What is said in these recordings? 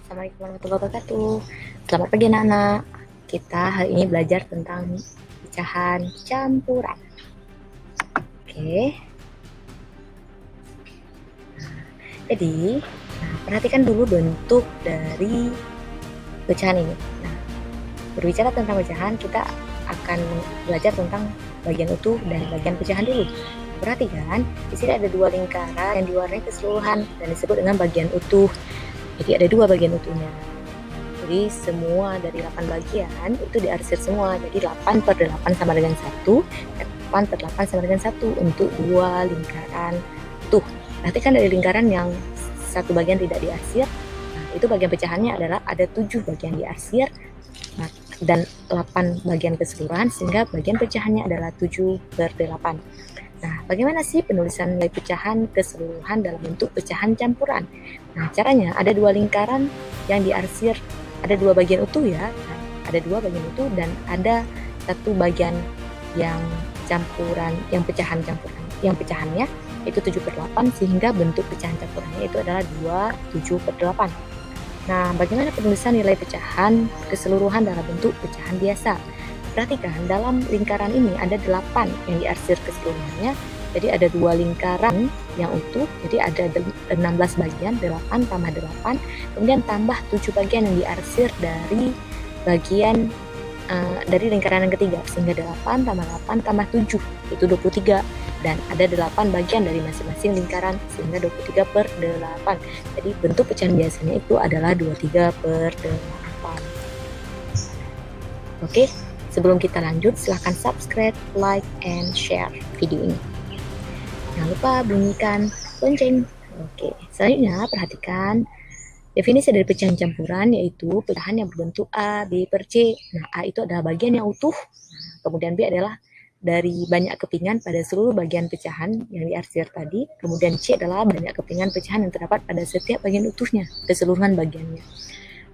Assalamualaikum warahmatullahi wabarakatuh. Selamat pagi anak-anak. Kita hari ini belajar tentang pecahan campuran. Oke. Jadi, perhatikan dulu bentuk dari pecahan ini. Nah, berbicara tentang pecahan, kita akan belajar tentang bagian utuh dan bagian pecahan dulu. Perhatikan, di sini ada dua lingkaran yang diwarnai keseluruhan dan disebut dengan bagian utuh. Jadi ada dua bagian utuhnya. Jadi semua dari 8 bagian itu diarsir semua. Jadi 8 per 8 sama dengan 1, dan 8 per 8 sama dengan 1 untuk dua lingkaran utuh. Nanti kan dari lingkaran yang satu bagian tidak diarsir, nah, itu bagian pecahannya adalah ada 7 bagian diarsir dan 8 bagian keseluruhan, sehingga bagian pecahannya adalah 7 per 8. Nah, bagaimana sih penulisan nilai pecahan keseluruhan dalam bentuk pecahan campuran? Nah, caranya ada dua lingkaran yang diarsir, ada dua bagian utuh ya, ada dua bagian utuh dan ada satu bagian yang campuran, yang pecahan campuran, yang pecahannya itu 7 per 8, sehingga bentuk pecahan campurannya itu adalah 2, 7 per 8. Nah, bagaimana penulisan nilai pecahan keseluruhan dalam bentuk pecahan biasa? Perhatikan, dalam lingkaran ini ada 8 yang diarsir keseluruhannya. Jadi ada dua lingkaran yang utuh, jadi ada 16 bagian, 8 tambah 8, kemudian tambah 7 bagian yang diarsir dari bagian dari lingkaran yang ketiga, sehingga 8 tambah 8 tambah 7 itu 23, dan ada 8 bagian dari masing-masing lingkaran, sehingga 23 per 8. Jadi bentuk pecahan biasanya itu adalah 23 per 8. Oke, sebelum kita lanjut, silahkan subscribe, like, and share video ini. Jangan lupa bunyikan lonceng. Oke, selanjutnya perhatikan definisi dari pecahan campuran, yaitu pecahan yang berbentuk A, B per C. Nah, A itu adalah bagian yang utuh, kemudian B adalah dari banyak kepingan pada seluruh bagian pecahan yang diarsir tadi, kemudian C adalah banyak kepingan pecahan yang terdapat pada setiap bagian utuhnya, keseluruhan bagiannya.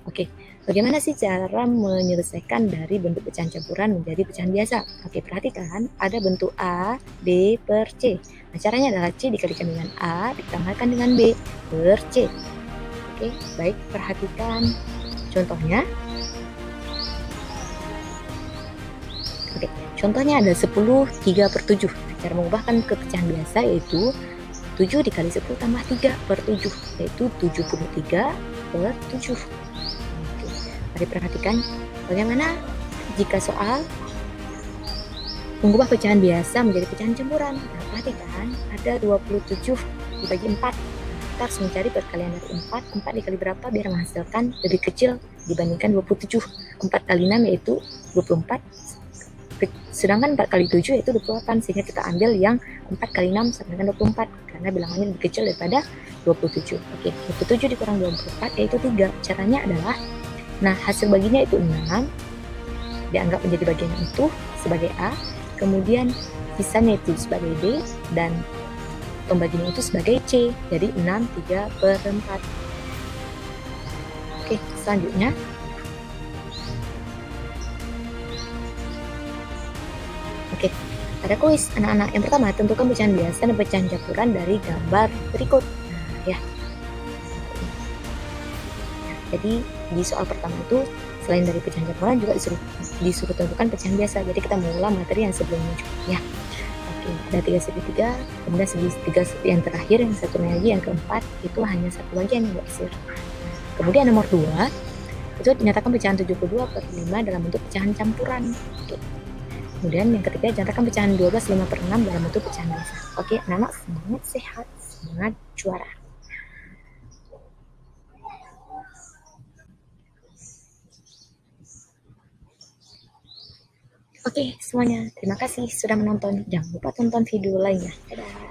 Oke, bagaimana sih cara menyelesaikan dari bentuk pecahan campuran menjadi pecahan biasa? Oke, perhatikan, ada bentuk A, B per C. Nah, caranya adalah C dikalikan dengan A, ditambahkan dengan B per C. Oke, baik, perhatikan contohnya. Oke, contohnya ada 10 3 per 7. Cara mengubahkan ke pecahan biasa yaitu 7 dikali 10 tambah 3 per 7, yaitu 73 per 7. Oke, mari perhatikan bagaimana jika soal mengubah pecahan biasa menjadi pecahan campuran. Nah, perhatikan, ada 27 dibagi 4. Kita harus mencari perkalian dari 4. 4 dikali berapa biar menghasilkan lebih kecil dibandingkan 27. 4 kali 6 yaitu 24. Sedangkan 4 kali 7 yaitu 28, sehingga kita ambil yang 4 kali 6 sama dengan 24 karena bilangannya lebih kecil daripada 27. Oke, 27 dikurang 24 yaitu 3. Caranya adalah, nah, hasil baginya itu 6 dianggap menjadi bagian yang utuh sebagai A, kemudian sisanya itu sebagai B, dan pembagian itu sebagai C, jadi 6 3 per 4. Oke, selanjutnya oke, ada kuis anak-anak. Yang pertama, tentukan pecahan biasa dan pecahan campuran dari gambar berikut. Nah, ya. Jadi di soal pertama itu selain dari pecahan campuran juga disuruh tentukan pecahan biasa. Jadi kita mengulang materi yang sebelumnya juga, ya. Oke, ada 3 segitiga, kemudian segitiga yang terakhir, yang satu lagi, yang keempat itu hanya satu bagian yang diarsir. Kemudian nomor 2 itu dinyatakan pecahan 72 per 5 dalam bentuk pecahan campuran. Oke. Kemudian yang ketiga, nyatakan pecahan 12 5 per 6 dalam bentuk pecahan biasa. Oke, anak-anak semangat sehat, semangat juara. Oke, semuanya, terima kasih sudah menonton. Jangan lupa tonton video lainnya. Dadah.